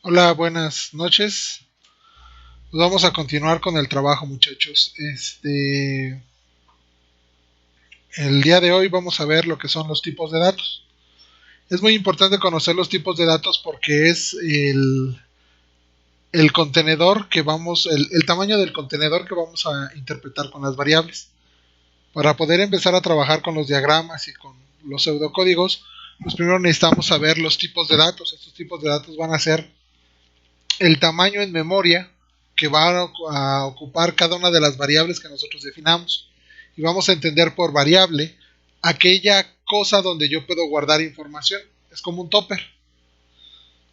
Hola, buenas noches. Pues vamos a continuar con el trabajo, muchachos. El día de hoy vamos a ver lo que son los tipos de datos. Es muy importante conocer los tipos de datos porque es el contenedor que el tamaño del contenedor que vamos a interpretar con las variables. Para poder empezar a trabajar con los diagramas y con los pseudocódigos, pues primero necesitamos saber los tipos de datos. Estos tipos de datos van a ser el tamaño en memoria que va a ocupar cada una de las variables que nosotros definamos. Y vamos a entender por variable aquella cosa donde yo puedo guardar información. Es como un topper.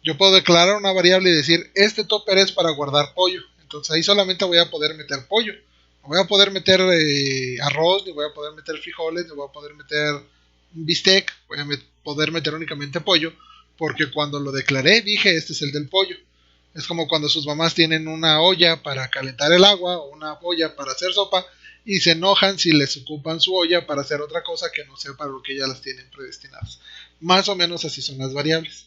Yo puedo declarar una variable y decir, este topper es para guardar pollo. Entonces ahí solamente voy a poder meter pollo. No voy a poder meter arroz, ni voy a poder meter frijoles, ni voy a poder meter bistec. Voy a poder meter únicamente pollo, porque cuando lo declaré dije, este es el del pollo. Es como cuando sus mamás tienen una olla para calentar el agua o una olla para hacer sopa y se enojan si les ocupan su olla para hacer otra cosa que no sea para lo que ya las tienen predestinadas. Más o menos así son las variables.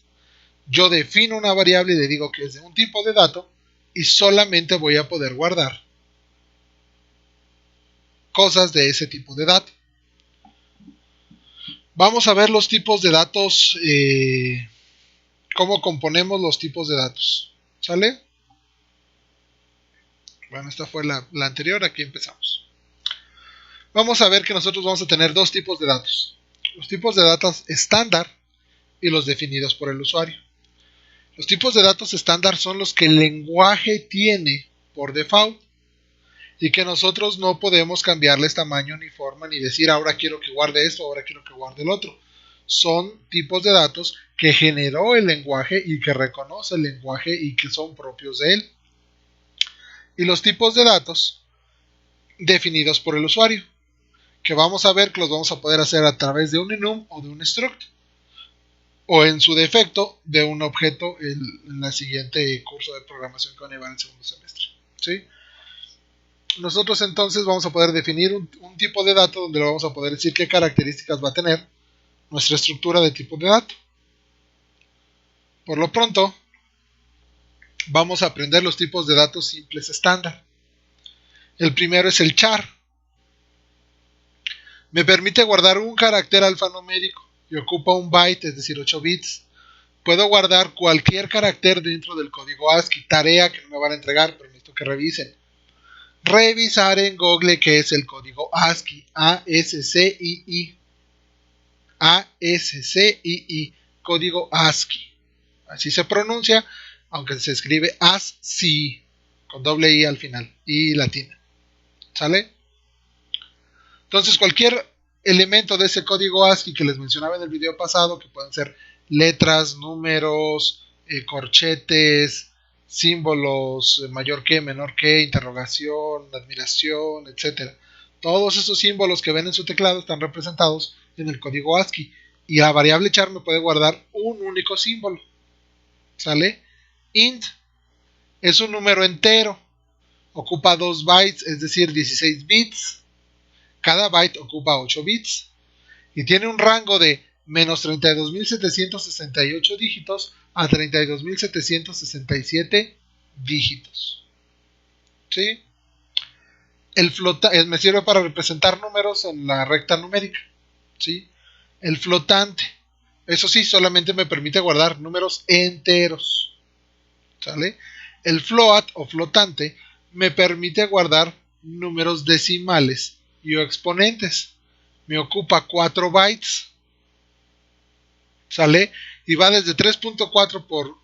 Yo defino una variable y le digo que es de un tipo de dato y solamente voy a poder guardar cosas de ese tipo de dato. Vamos a ver los tipos de datos, cómo componemos los tipos de datos. ¿Sale? Bueno, esta fue la anterior, aquí empezamos. Vamos a ver que nosotros vamos a tener dos tipos de datos. Los tipos de datos estándar y los definidos por el usuario. Los tipos de datos estándar son los que el lenguaje tiene por default y que nosotros no podemos cambiarles tamaño ni forma ni decir ahora quiero que guarde esto, ahora quiero que guarde el otro. Son tipos de datos que generó el lenguaje y que reconoce el lenguaje y que son propios de él. Y los tipos de datos definidos por el usuario, que vamos a ver que los vamos a poder hacer a través de un enum o de un struct, o en su defecto de un objeto en el siguiente curso de programación que van a llevar en el segundo semestre. ¿Sí? Nosotros entonces vamos a poder definir un tipo de dato donde le vamos a poder decir qué características va a tener nuestra estructura de tipo de dato. Por lo pronto, vamos a aprender los tipos de datos simples estándar. El primero es el char. Me permite guardar un carácter alfanumérico y ocupa un byte, es decir, 8 bits. Puedo guardar cualquier carácter dentro del código ASCII, tarea que no me van a entregar, pero necesito que revisen. Revisar en Google qué es el código ASCII, A-S-C-I-I. A-S-C-I-I, código ASCII. Así se pronuncia, aunque se escribe ASCII, con doble I al final, I latina. ¿Sale? Entonces cualquier elemento de ese código ASCII que les mencionaba en el video pasado, que pueden ser letras, números, corchetes, símbolos, mayor que, menor que, interrogación, admiración, etc. Todos esos símbolos que ven en su teclado están representados en el código ASCII y la variable char me puede guardar un único símbolo. ¿Sale? Int es un número entero, ocupa 2 bytes, es decir, 16 bits. Cada byte ocupa 8 bits y tiene un rango de menos 32.768 dígitos a 32.767 dígitos. ¿Sí? Me sirve para representar números en la recta numérica. ¿Sí? El flotante, eso sí, solamente me permite guardar números enteros. ¿Sale? El float o flotante me permite guardar números decimales y o exponentes. Me ocupa 4 bytes. ¿Sale? Y va desde 3.4 por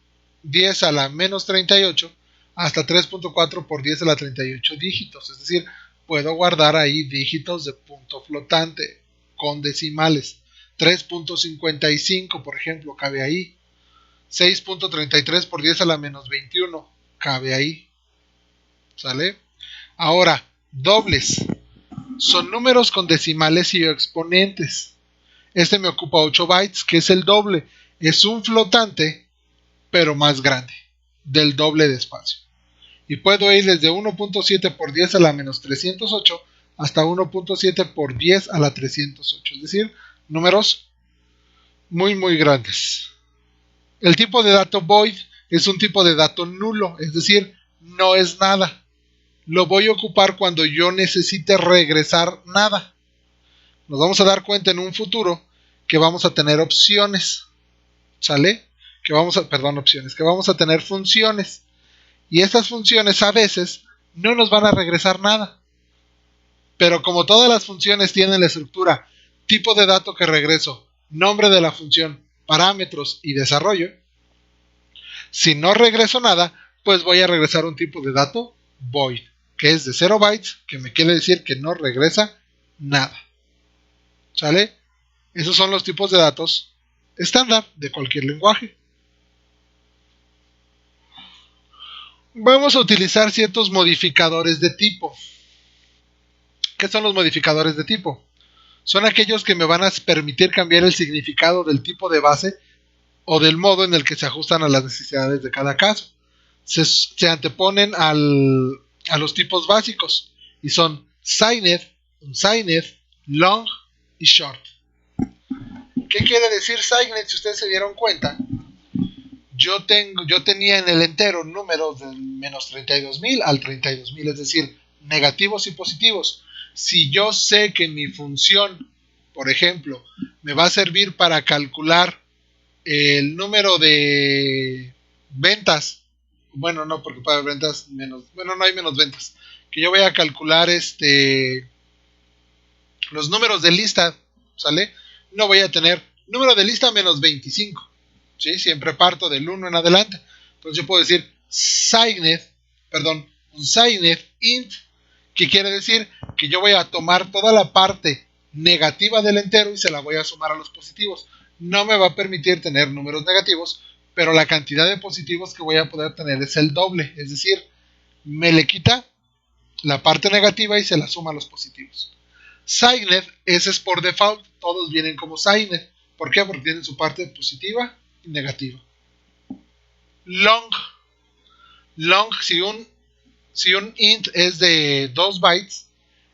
10 a la menos 38 hasta 3.4 por 10 a la 38 dígitos. Es decir, puedo guardar ahí dígitos de punto flotante con decimales. 3.55, por ejemplo, cabe ahí. 6.33 por 10 a la menos 21 cabe ahí. ¿Sale? Ahora, dobles. Son números con decimales y exponentes. Este me ocupa 8 bytes, que es el doble. Es un flotante, pero más grande, del doble de espacio. Y puedo ir desde 1.7 por 10 a la menos 308 hasta 1.7 por 10 a la 308. Es decir, números muy, muy grandes. El tipo de dato void es un tipo de dato nulo, es decir, no es nada. Lo voy a ocupar cuando yo necesite regresar nada. Nos vamos a dar cuenta en un futuro que vamos a tener opciones, ¿sale? Que vamos a tener funciones. Y estas funciones a veces no nos van a regresar nada. Pero como todas las funciones tienen la estructura tipo de dato que regreso, nombre de la función, parámetros y desarrollo, si no regreso nada, pues voy a regresar un tipo de dato void, que es de 0 bytes, que me quiere decir que no regresa nada. ¿Sale? Esos son los tipos de datos estándar de cualquier lenguaje. Vamos a utilizar ciertos modificadores de tipo. ¿Qué son los modificadores de tipo? Son aquellos que me van a permitir cambiar el significado del tipo de base o del modo en el que se ajustan a las necesidades de cada caso. Se anteponen a los tipos básicos y son signed, unsigned, long y short. ¿Qué quiere decir signed? Si ustedes se dieron cuenta, yo tenía en el entero números del menos 32.000 al 32.000, es decir, negativos y positivos. Si yo sé que mi función, por ejemplo, me va a servir para calcular el número de ventas, bueno, no, porque para ventas menos, bueno, no hay menos ventas, que yo voy a calcular los números de lista, ¿sale? No voy a tener número de lista menos 25, ¿sí? Siempre parto del 1 en adelante. Entonces yo puedo decir unsigned int, que quiere decir que yo voy a tomar toda la parte negativa del entero y se la voy a sumar a los positivos. No me va a permitir tener números negativos, pero la cantidad de positivos que voy a poder tener es el doble, es decir, me le quita la parte negativa y se la suma a los positivos. Signed, ese es por default, todos vienen como signed. ¿Por qué? Porque tienen su parte positiva y negativa. Long, si un int es de 2 bytes,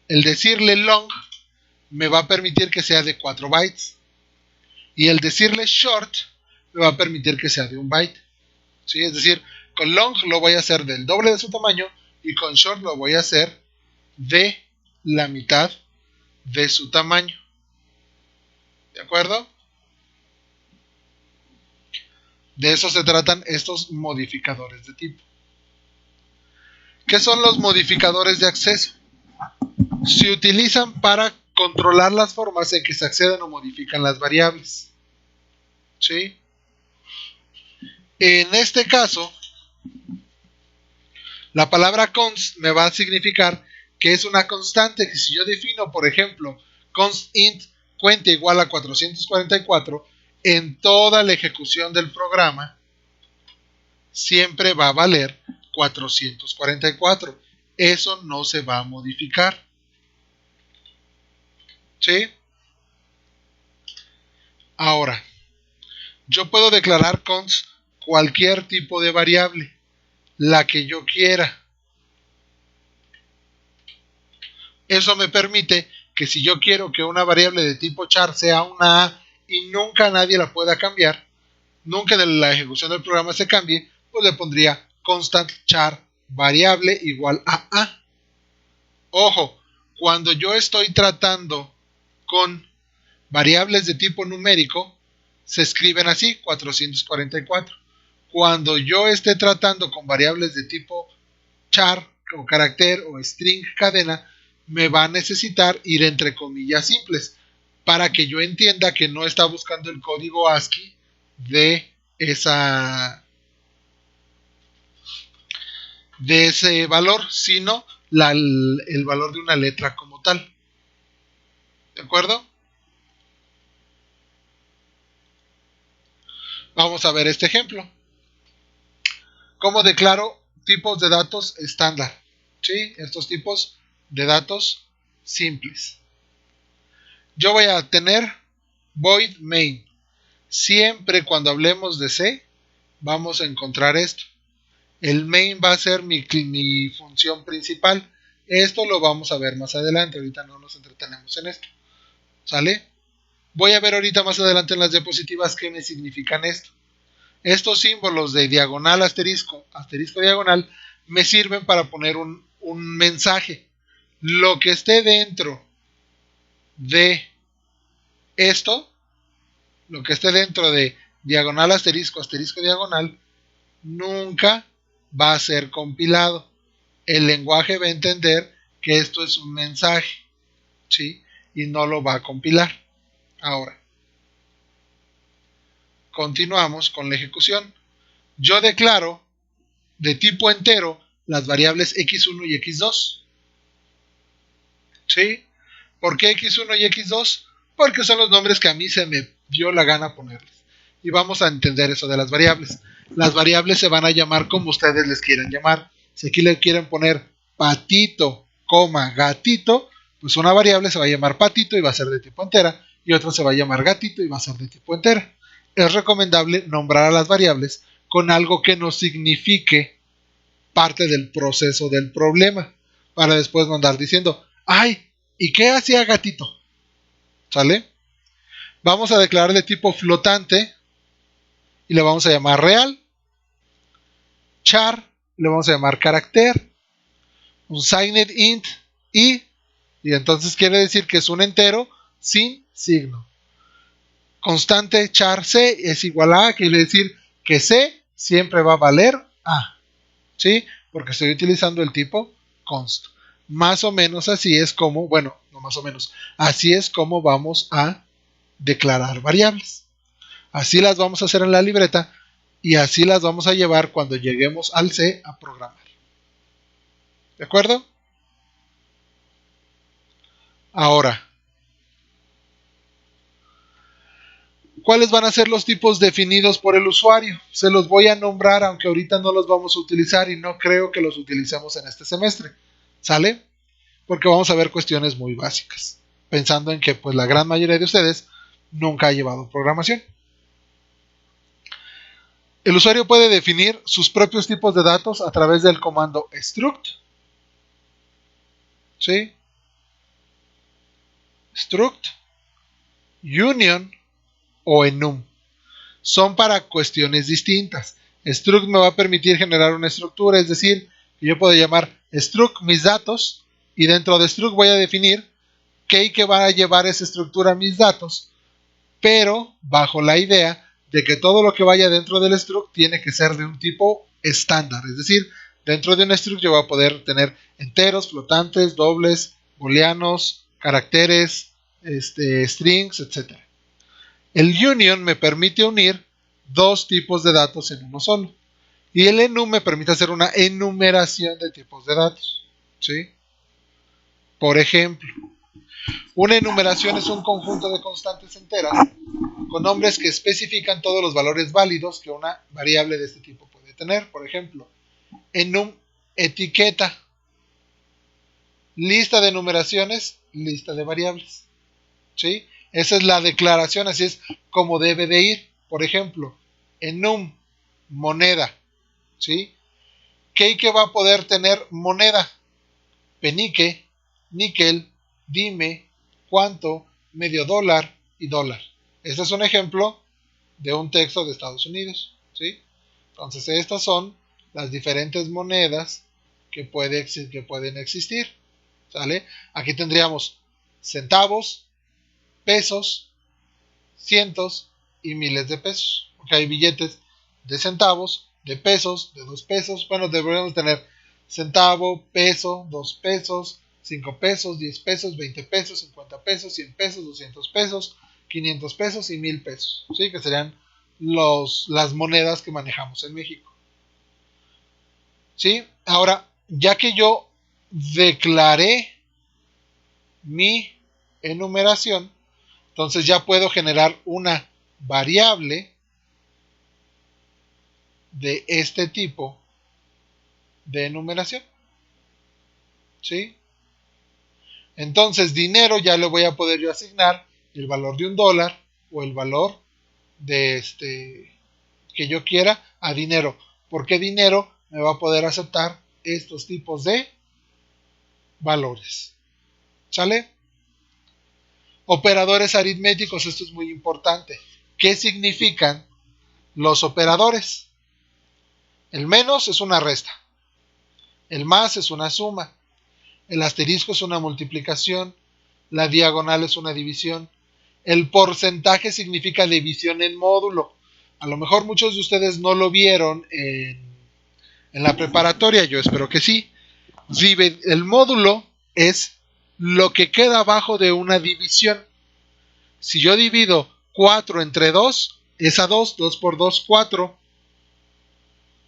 el decirle long me va a permitir que sea de 4 bytes. Y el decirle short me va a permitir que sea de 1 byte. ¿Sí? Es decir, con long lo voy a hacer del doble de su tamaño y con short lo voy a hacer de la mitad de su tamaño. ¿De acuerdo? De eso se tratan estos modificadores de tipo. ¿Qué son los modificadores de acceso? Se utilizan para controlar las formas en que se acceden o modifican las variables. ¿Sí? En este caso, la palabra const me va a significar que es una constante, que si yo defino, por ejemplo, const int cuenta igual a 444, en toda la ejecución del programa siempre va a valer 444. Eso no se va a modificar. ¿Sí? Ahora, yo puedo declarar const cualquier tipo de variable, la que yo quiera. Eso me permite que si yo quiero que una variable de tipo char sea una A y nunca nadie la pueda cambiar, nunca en la ejecución del programa se cambie, pues le pondría constant char variable igual a A. Ojo, cuando yo estoy tratando con variables de tipo numérico, se escriben así, 444. Cuando yo esté tratando con variables de tipo char, o carácter, o string cadena, me va a necesitar ir entre comillas simples, para que yo entienda que no está buscando el código ASCII de ese valor, sino el valor de una letra como tal. ¿De acuerdo? Vamos a ver este ejemplo. ¿Cómo declaro tipos de datos estándar? ¿Sí? Estos tipos de datos simples. Yo voy a tener void main. Siempre cuando hablemos de C, vamos a encontrar esto. El main va a ser mi función principal. Esto lo vamos a ver más adelante. Ahorita no nos entretenemos en esto. ¿Sale? Voy a ver ahorita más adelante en las diapositivas qué me significan esto. Estos símbolos de diagonal, asterisco, asterisco, diagonal, me sirven para poner un mensaje. Lo que esté dentro de esto, lo que esté dentro de diagonal, asterisco, asterisco, diagonal, nunca va a ser compilado. El lenguaje va a entender que esto es un mensaje, ¿sí? Y no lo va a compilar. Ahora, continuamos con la ejecución. Yo declaro de tipo entero las variables x1 y x2. ¿Sí? ¿Por qué x1 y x2? Porque son los nombres que a mí se me dio la gana ponerles. Y vamos a entender eso de las variables. Las variables se van a llamar como ustedes les quieran llamar. Si aquí le quieren poner patito, gatito, pues una variable se va a llamar patito y va a ser de tipo entera, y otra se va a llamar gatito y va a ser de tipo entera. Es recomendable nombrar a las variables con algo que nos signifique parte del proceso del problema, para después no andar diciendo, ay, ¿y qué hacía gatito? ¿Sale? Vamos a declarar de tipo flotante y le vamos a llamar real. Char le vamos a llamar carácter. Un signed int y entonces quiere decir que es un entero sin signo. Constante char c es igual a, quiere decir que c siempre va a valer a. ¿Sí? Porque estoy utilizando el tipo const. Más o menos así es como, bueno, no más o menos, así es como vamos a declarar variables. Así las vamos a hacer en la libreta y así las vamos a llevar cuando lleguemos al C a programar. ¿De acuerdo? Ahora, ¿cuáles van a ser los tipos definidos por el usuario? Se los voy a nombrar, aunque ahorita no los vamos a utilizar y no creo que los utilicemos en este semestre. ¿Sale? Porque vamos a ver cuestiones muy básicas, pensando en que pues la gran mayoría de ustedes nunca ha llevado programación. El usuario puede definir sus propios tipos de datos a través del comando struct. ¿Sí? Struct, union o enum. Son para cuestiones distintas. Struct me va a permitir generar una estructura, es decir, que yo puedo llamar struct mis datos y dentro de struct voy a definir qué y qué va a llevar esa estructura a mis datos, pero bajo la idea de que todo lo que vaya dentro del struct tiene que ser de un tipo estándar, es decir, dentro de un struct yo voy a poder tener enteros, flotantes, dobles, booleanos, caracteres, strings, etc. El union me permite unir dos tipos de datos en uno solo. Y el enum me permite hacer una enumeración de tipos de datos. ¿Sí? Por ejemplo, una enumeración es un conjunto de constantes enteras con nombres que especifican todos los valores válidos que una variable de este tipo puede tener. Por ejemplo, enum etiqueta, lista de enumeraciones, lista de variables. ¿Sí? Esa es la declaración, así es como debe de ir. Por ejemplo, enum moneda. ¿Sí? ¿Qué y qué va a poder tener moneda? Penique, níquel, dime, cuánto, medio dólar y dólar. Este es un ejemplo de un texto de Estados Unidos. ¿Sí? Entonces estas son las diferentes monedas que pueden existir. ¿Sale? Aquí tendríamos centavos, pesos, cientos y miles de pesos. Porque hay billetes de centavos, de pesos, de 2 pesos. Bueno, deberíamos tener centavo, peso, 2 pesos, 5 pesos, 10 pesos, 20 pesos, 50 pesos, 100 pesos, 200 pesos, 500 pesos y 1000 pesos. ¿Sí? Que serían las monedas que manejamos en México. ¿Sí? Ahora, ya que yo declaré mi enumeración, entonces ya puedo generar una variable de este tipo de enumeración. ¿Sí? Entonces dinero ya le voy a poder yo asignar el valor de $1 o el valor de que yo quiera a dinero. Porque dinero me va a poder aceptar estos tipos de valores. ¿Sale? Operadores aritméticos, esto es muy importante. ¿Qué significan Los operadores. El menos es una resta. El más es una suma. El asterisco es una multiplicación. La diagonal es una división. El porcentaje significa división en módulo. A lo mejor muchos de ustedes no lo vieron en la preparatoria, yo espero que sí. El módulo es lo que queda abajo de una división. Si yo divido 4 entre 2, es a 2, 2 por 2, 4.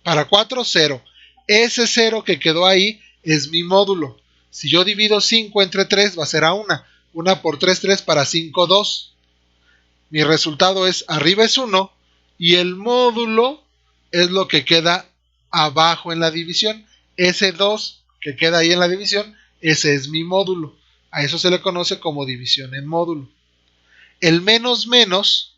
Para 4, 0. Ese 0 que quedó ahí es mi módulo. Si yo divido 5 entre 3, va a ser a 1. 1 por 3, 3, para 5, 2. Mi resultado es, arriba es 1, y el módulo es lo que queda abajo en la división. Ese 2 que queda ahí en la división, ese es mi módulo. A eso se le conoce como división en módulo. El menos menos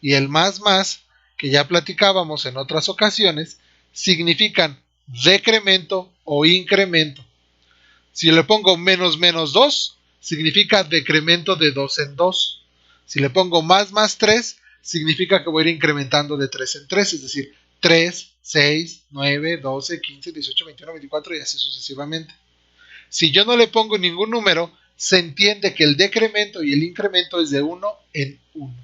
y el más más, que ya platicábamos en otras ocasiones, significan decremento o incremento. Si le pongo menos menos 2, significa decremento de 2 en 2. Si le pongo más más 3, significa que voy a ir incrementando de 3 en 3, es decir, 3, 6, 9, 12, 15, 18, 21, 24 y así sucesivamente. Si yo no le pongo ningún número, se entiende que el decremento y el incremento es de 1 en 1.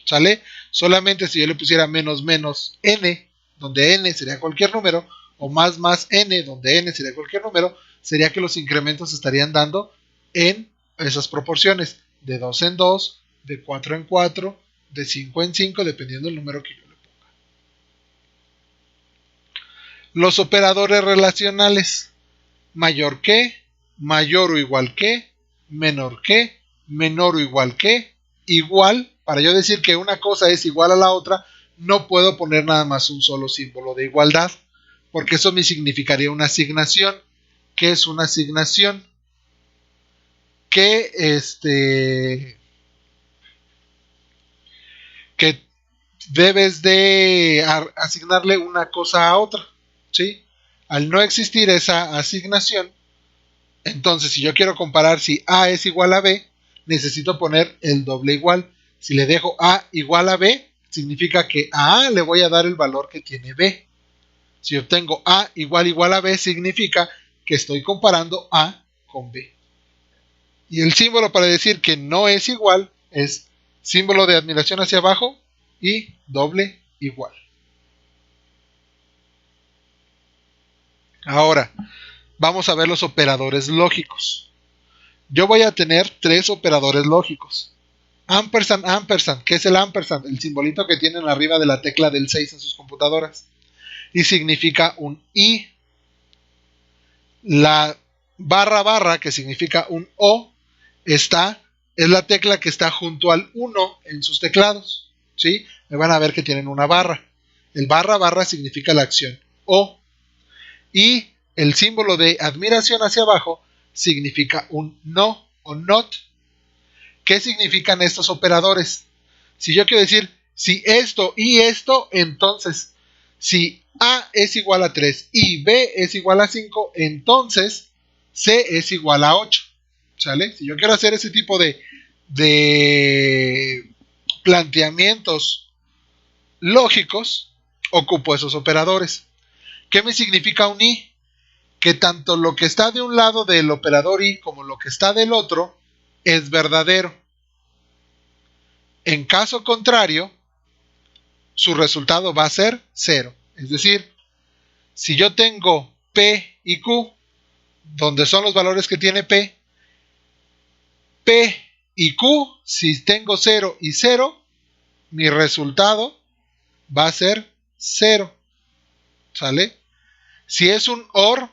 ¿Sale? Solamente si yo le pusiera menos menos n, donde n sería cualquier número, o más más n, donde n sería cualquier número, sería que los incrementos se estarían dando en esas proporciones, de 2 en 2, de 4 en 4, de 5 en 5, dependiendo del número que yo le ponga. Los operadores relacionales: mayor que, mayor o igual que, menor que, menor o igual que, igual. Para yo decir que una cosa es igual a la otra, no puedo poner nada más un solo símbolo de igualdad, porque eso me significaría una asignación. ¿Qué es una asignación? Que debes de asignarle una cosa a otra, ¿sí? Al no existir esa asignación, entonces si yo quiero comparar si A es igual a B, necesito poner el doble igual. Si le dejo A igual a B, significa que a A le voy a dar el valor que tiene B. Si obtengo A igual a B, significa que estoy comparando A con B. Y el símbolo para decir que no es igual es símbolo de admiración hacia abajo y doble igual. Ahora, vamos a ver los operadores lógicos. Yo voy a tener 3 operadores lógicos. Ampersand, ampersand. ¿Qué es el ampersand? El simbolito que tienen arriba de la tecla del 6 en sus computadoras. Y significa un i. La barra barra, que significa un o, es la tecla que está junto al 1 en sus teclados. ¿Sí? Me van a ver que tienen una barra. El barra barra significa la acción o. Y el símbolo de admiración hacia abajo significa un no o not. ¿Qué significan estos operadores? Si yo quiero decir, si esto y esto, entonces, si A es igual a 3 y B es igual a 5, entonces C es igual a 8. ¿Sale? Si yo quiero hacer ese tipo de planteamientos lógicos, ocupo esos operadores. ¿Qué me significa un i? Que tanto lo que está de un lado del operador i como lo que está del otro es verdadero. En caso contrario, su resultado va a ser 0. Es decir, si yo tengo P y Q, donde son los valores que tiene P y Q, si tengo 0 y 0, mi resultado va a ser 0. ¿Sale? Si es un OR,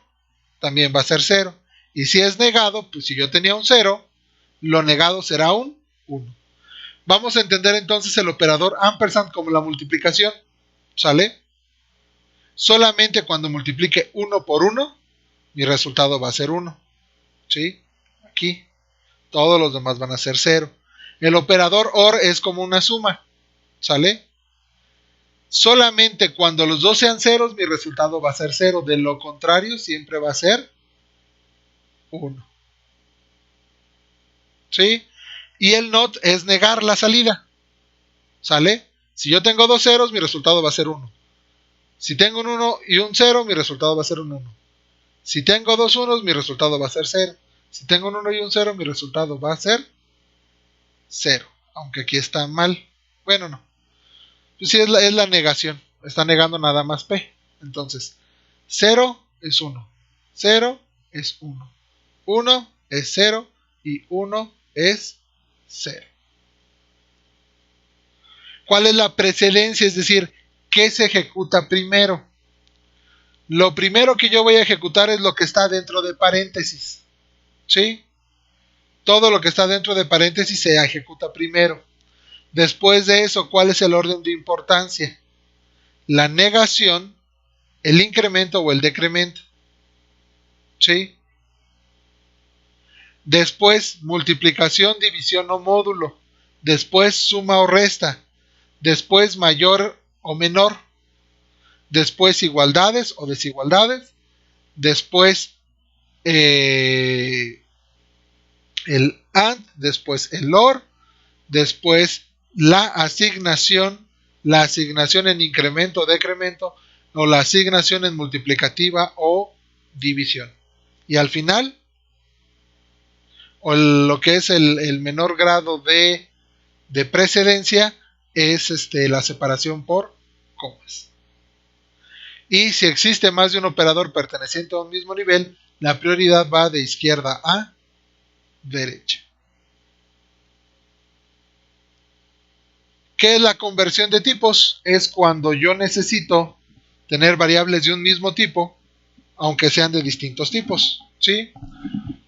también va a ser 0. Y si es negado, pues si yo tenía un 0, lo negado será un 1. Vamos a entender entonces el operador ampersand como la multiplicación. ¿Sale? Solamente cuando multiplique 1 por 1, mi resultado va a ser 1. ¿Sí? Aquí. Todos los demás van a ser 0. El operador OR es como una suma. ¿Sale? Solamente cuando los dos sean ceros, mi resultado va a ser 0. De lo contrario, siempre va a ser 1. ¿Sí? Y el NOT es negar la salida. ¿Sale? Si yo tengo dos ceros, mi resultado va a ser 1. Si tengo un 1 y un 0, mi resultado va a ser un 1. Si tengo dos unos, mi resultado va a ser 0. Si tengo un 1 y un 0, mi resultado va a ser 0. Aunque aquí está mal. Bueno, no. Pues sí, es la negación. Está negando nada más P. Entonces, 0 es 1. 0 es 1. 1 es 0 y 1 es 0. ¿Cuál es la precedencia? Es decir, ¿qué se ejecuta primero? Lo primero que yo voy a ejecutar es lo que está dentro de paréntesis. ¿Sí? Todo lo que está dentro de paréntesis se ejecuta primero. Después de eso, ¿cuál es el orden de importancia? La negación, el incremento o el decremento. ¿Sí? Después, multiplicación, división o módulo. Después, suma o resta. Después, mayor o menor. Después, igualdades o desigualdades. Después, el AND. Después, el OR. Después, la asignación en incremento o decremento. O la asignación en multiplicativa o división. Y al final, o lo que es el menor grado de precedencia, es la separación por comas. Y si existe más de un operador perteneciente a un mismo nivel, la prioridad va de izquierda a derecha. ¿Qué es la conversión de tipos? Es cuando yo necesito tener variables de un mismo tipo, aunque sean de distintos tipos. ¿Sí?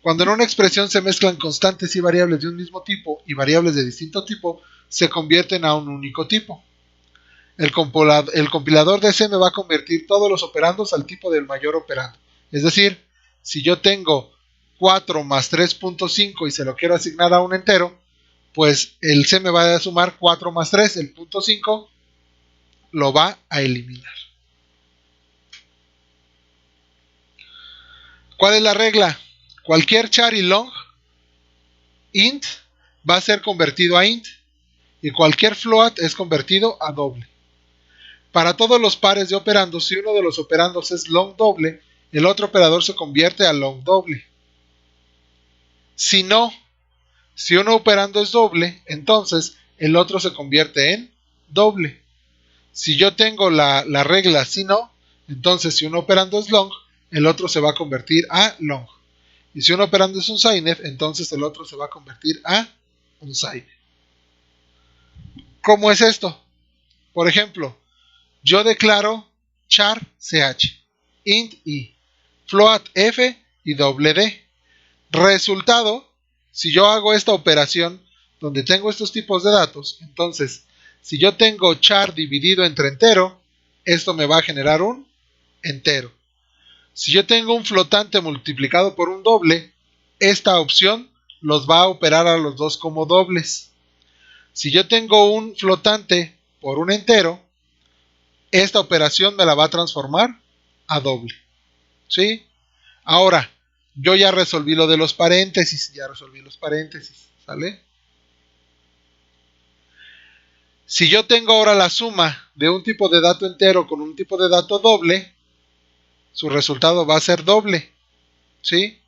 Cuando en una expresión se mezclan constantes y variables de un mismo tipo y variables de distinto tipo, se convierten a un único tipo. El compilador de C me va a convertir todos los operandos al tipo del mayor operando. Es decir, si yo tengo 4 más 3.5 y se lo quiero asignar a un entero, pues el C me va a sumar 4 más 3, el punto 5 lo va a eliminar. ¿Cuál es la regla? Cualquier char y long int va a ser convertido a int y cualquier float es convertido a doble. Para todos los pares de operandos, si uno de los operandos es long doble, el otro operador se convierte a long doble. Si no, si uno operando es doble, entonces el otro se convierte en doble. Si yo tengo la regla si no, entonces si uno operando es long, el otro se va a convertir a long. Y si uno operando es un unsigned, entonces el otro se va a convertir a unsigned. ¿Cómo es esto? Por ejemplo, yo declaro char ch, int i, float f y doble d. Resultado, si yo hago esta operación donde tengo estos tipos de datos, entonces si yo tengo char dividido entre entero, esto me va a generar un entero. Si yo tengo un flotante multiplicado por un doble, esta opción los va a operar a los dos como dobles. Si yo tengo un flotante por un entero, esta operación me la va a transformar a doble. ¿Sí? Ahora, yo ya resolví lo de los paréntesis. ¿Sale? Si yo tengo ahora la suma de un tipo de dato entero con un tipo de dato doble, su resultado va a ser doble. ¿Sí?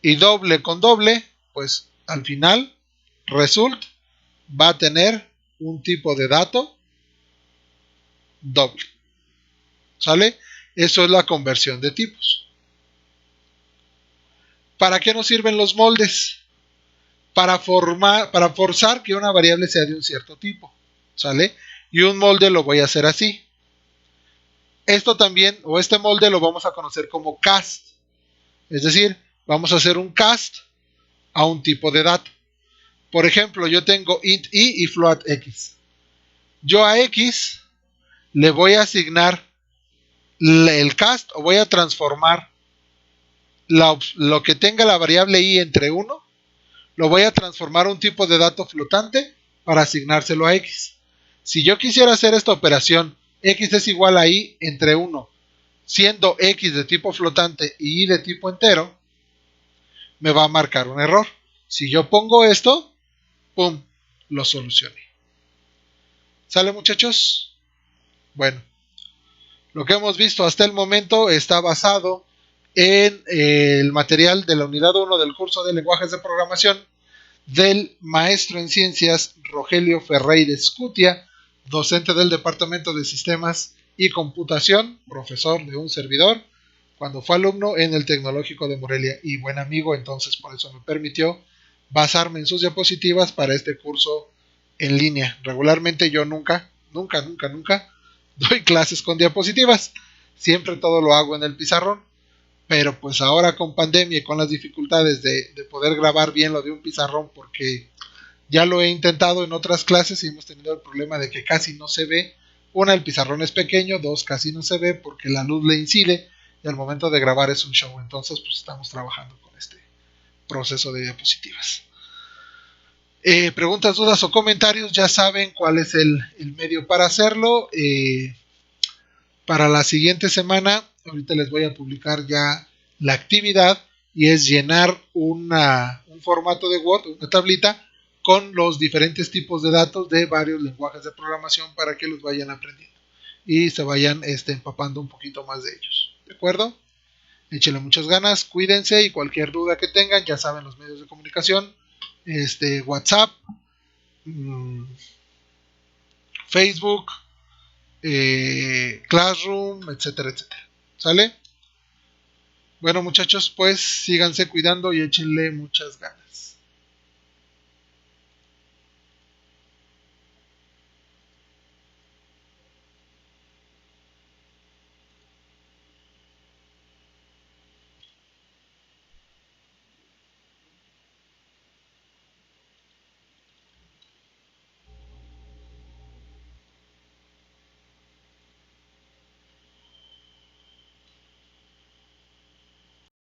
Y doble con doble, pues al final, result va a tener un tipo de dato doble. ¿Sale? Eso es la conversión de tipos. ¿Para qué nos sirven los moldes? Para forzar que una variable sea de un cierto tipo. ¿Sale? Y un molde lo voy a hacer así. Esto también, o este molde lo vamos a conocer como cast. Es decir, vamos a hacer un cast a un tipo de dato. Por ejemplo, yo tengo int i y float x. Yo a x le voy a asignar el cast o voy a transformar lo que tenga la variable i entre 1, lo voy a transformar a un tipo de dato flotante para asignárselo a x. Si yo quisiera hacer esta operación, x es igual a y entre 1, siendo x de tipo flotante y y de tipo entero, me va a marcar un error. Si yo pongo esto, ¡pum!, lo solucioné. ¿Sale, muchachos? Bueno, lo que hemos visto hasta el momento está basado en el material de la unidad 1 del curso de lenguajes de programación del maestro en ciencias Rogelio Ferreira Escutia, docente del Departamento de Sistemas y Computación, profesor de un servidor, cuando fue alumno en el Tecnológico de Morelia y buen amigo, entonces por eso me permitió basarme en sus diapositivas para este curso en línea. Regularmente yo nunca doy clases con diapositivas, siempre todo lo hago en el pizarrón, pero pues ahora con pandemia y con las dificultades de poder grabar bien lo de un pizarrón, porque ya lo he intentado en otras clases y hemos tenido el problema de que casi no se ve. Una, el pizarrón es pequeño, dos, casi no se ve porque la luz le incide y al momento de grabar es un show. Entonces pues estamos trabajando con este proceso de diapositivas. Preguntas, dudas o comentarios, ya saben cuál es el medio para hacerlo. Para la siguiente semana, ahorita les voy a publicar ya la actividad y es llenar un formato de Word, una tablita con los diferentes tipos de datos de varios lenguajes de programación para que los vayan aprendiendo y se vayan empapando un poquito más de ellos. ¿De acuerdo? Échenle muchas ganas, cuídense y cualquier duda que tengan, ya saben los medios de comunicación, WhatsApp, Facebook, Classroom, etcétera, etcétera. ¿Sale? Bueno, muchachos, pues síganse cuidando y échenle muchas ganas.